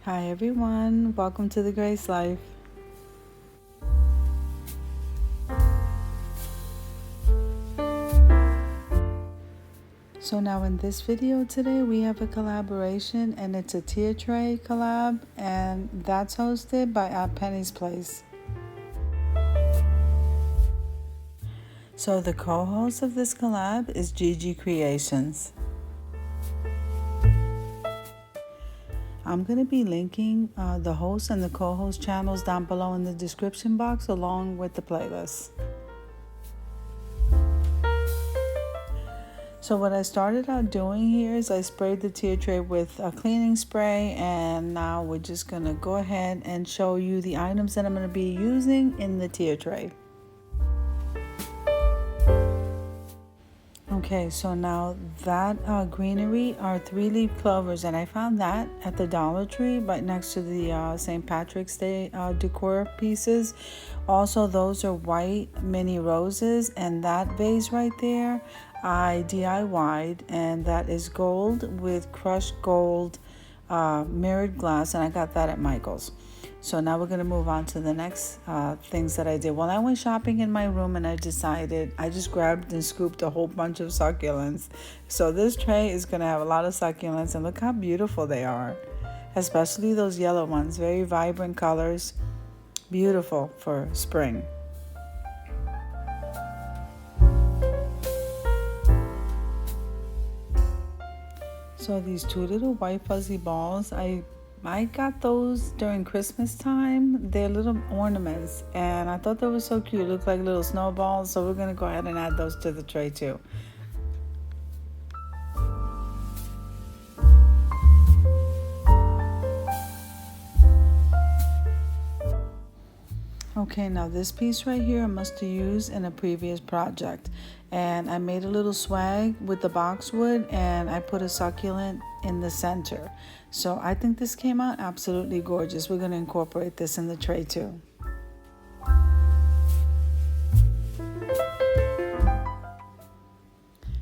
Hi everyone, welcome to the Grace Life. So now in this video today we have a collaboration, and it's a tier tray collab, and that's hosted by Penny's Place. So the co-host of this collab is Gigi Creations. I'm going to be linking the host and the co-host channels down below in the description box along with the playlist. So what I started out doing here is I sprayed the tier tray with a cleaning spray, and now we're just going to go ahead and show you the items that I'm going to be using in the tier tray. Okay, so now that greenery are 3-leaf clovers, and I found that at the Dollar Tree right next to the St. Patrick's Day decor pieces. Also, those are white mini roses, and that vase right there I DIY'd, and that is gold with crushed gold mirrored glass, and I got that at Michael's. So now we're going to move on to the next things that I did. Well, I went shopping in my room, and I just grabbed and scooped a whole bunch of succulents. So this tray is going to have a lot of succulents, and look how beautiful they are. Especially those yellow ones, very vibrant colors, beautiful for spring. So these 2 little white fuzzy balls, I got those during Christmas time. They're little ornaments, and I thought they were so cute. Look like little snowballs, so we're going to go ahead and add those to the tray too. Okay, now this piece right here I must have used in a previous project, and I made a little swag with the boxwood, and I put a succulent in the center. So I think this came out absolutely gorgeous. We're going to incorporate this in the tray too.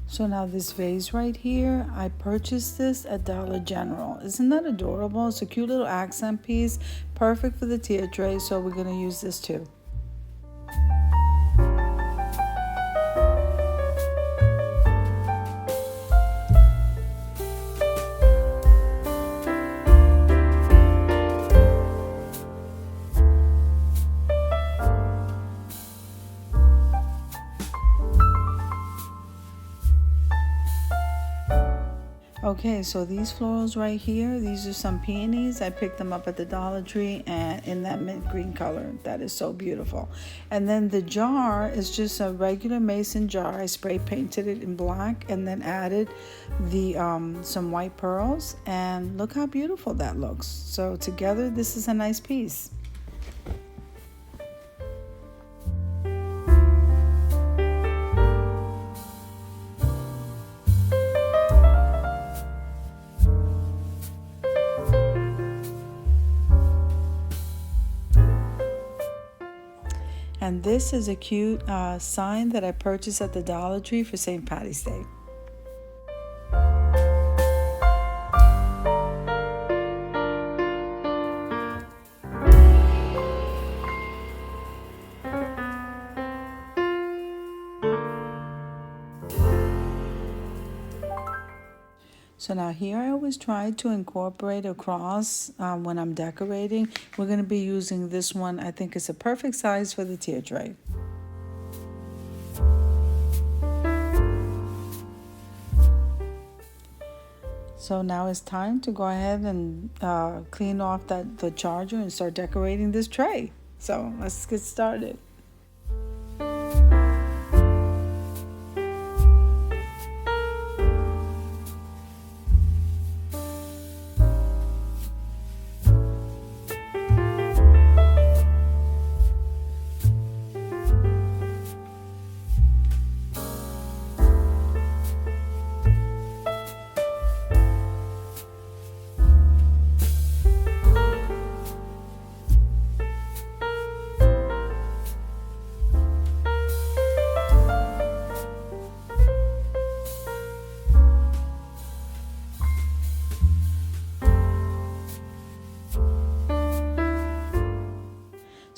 So now this vase right here, I purchased this at Dollar General. Isn't that adorable? It's a cute little accent piece, perfect for the tier tray, so we're going to use this too. Okay, so these florals right here, these are some peonies. I picked them up at the Dollar Tree, and in that mint green color. That is so beautiful. And then the jar is just a regular mason jar. I spray painted it in black and then added the some white pearls, and look how beautiful that looks. So together this is a nice piece. And this is a cute sign that I purchased at the Dollar Tree for St. Patty's Day. So now here I always try to incorporate a cross when I'm decorating. We're going to be using this one. I think it's a perfect size for the tier tray. So now it's time to go ahead and clean off the charger and start decorating this tray. So let's get started.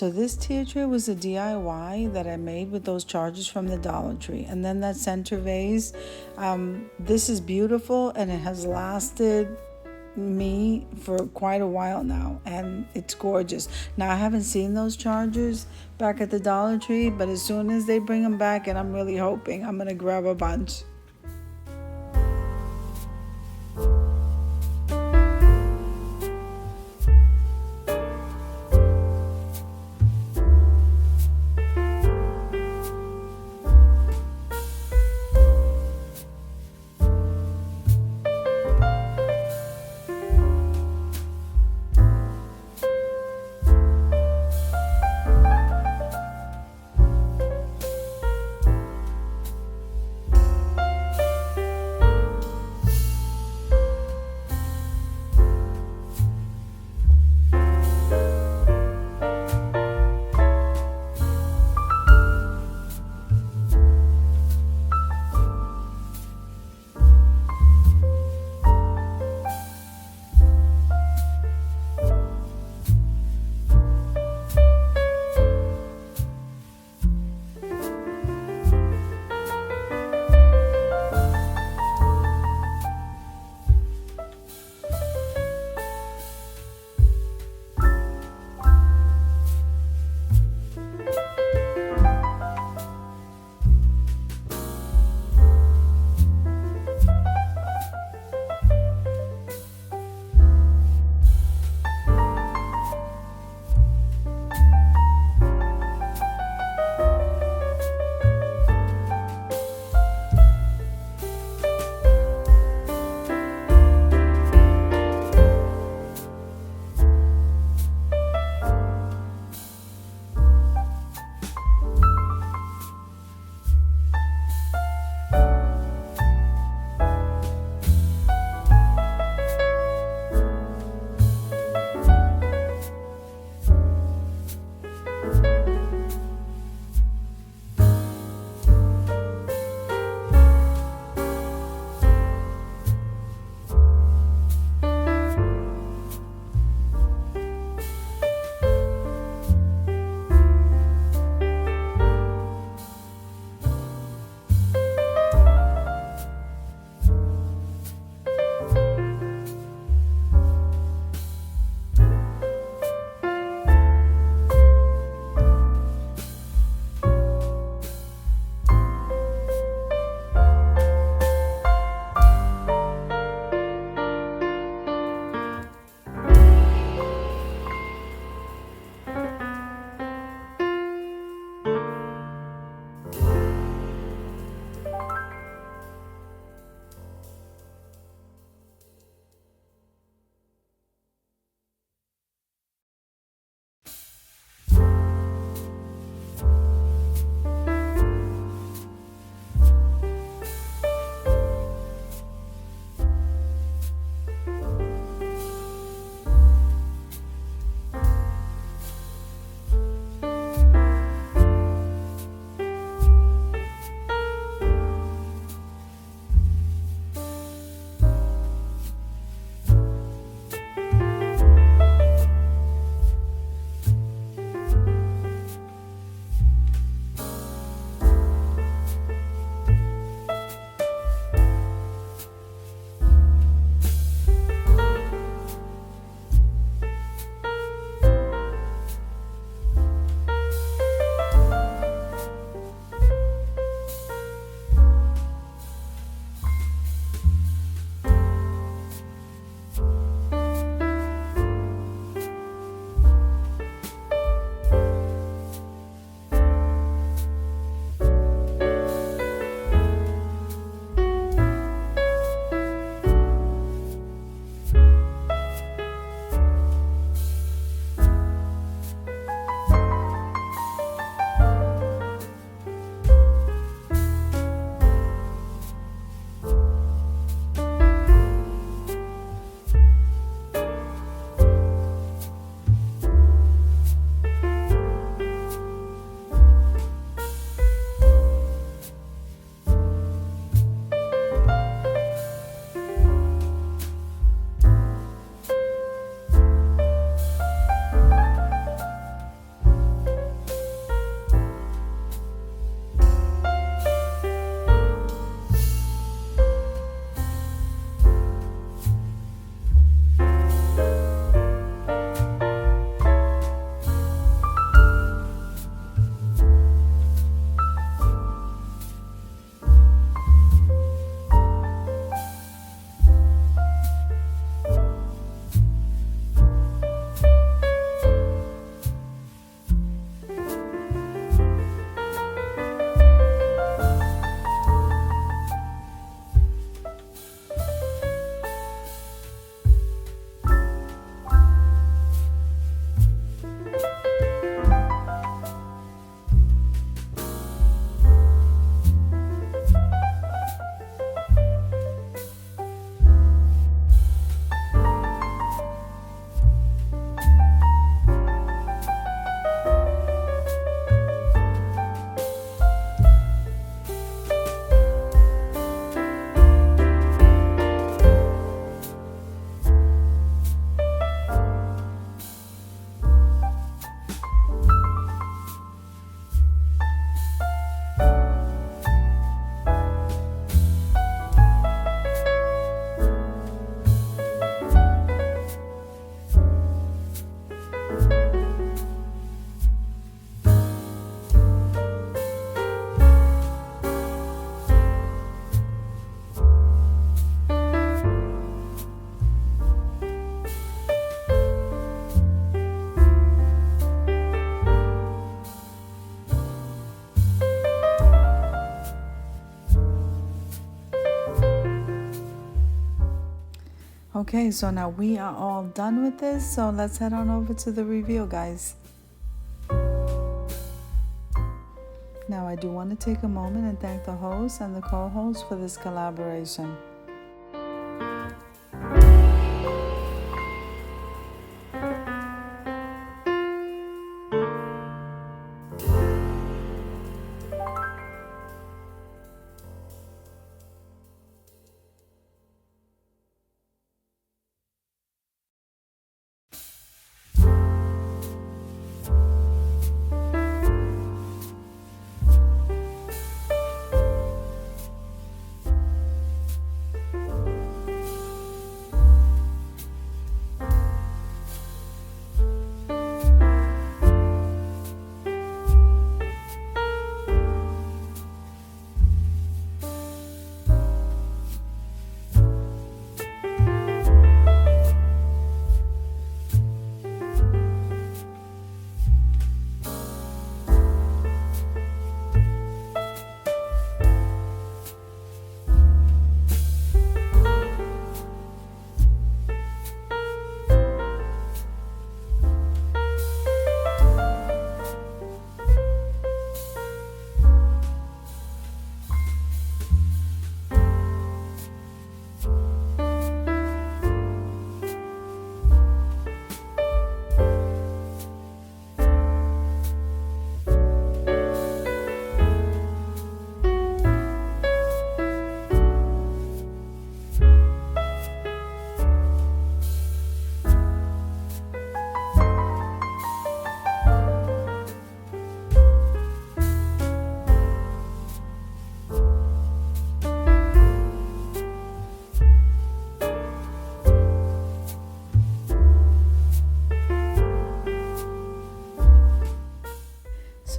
So this tier tray was a DIY that I made with those chargers from the Dollar Tree. And then that center vase, this is beautiful and it has lasted me for quite a while now, and it's gorgeous. Now I haven't seen those chargers back at the Dollar Tree, but as soon as they bring them back, and I'm really hoping, I'm gonna grab a bunch. Okay, so now we are all done with this, so let's head on over to the reveal, guys. Now I do want to take a moment and thank the host and the co-host for this collaboration.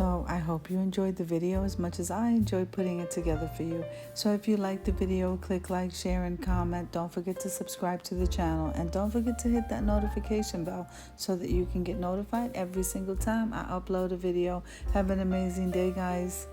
So I hope you enjoyed the video as much as I enjoyed putting it together for you. So if you liked the video, click like, share, and comment. Don't forget to subscribe to the channel. And don't forget to hit that notification bell so that you can get notified every single time I upload a video. Have an amazing day, guys.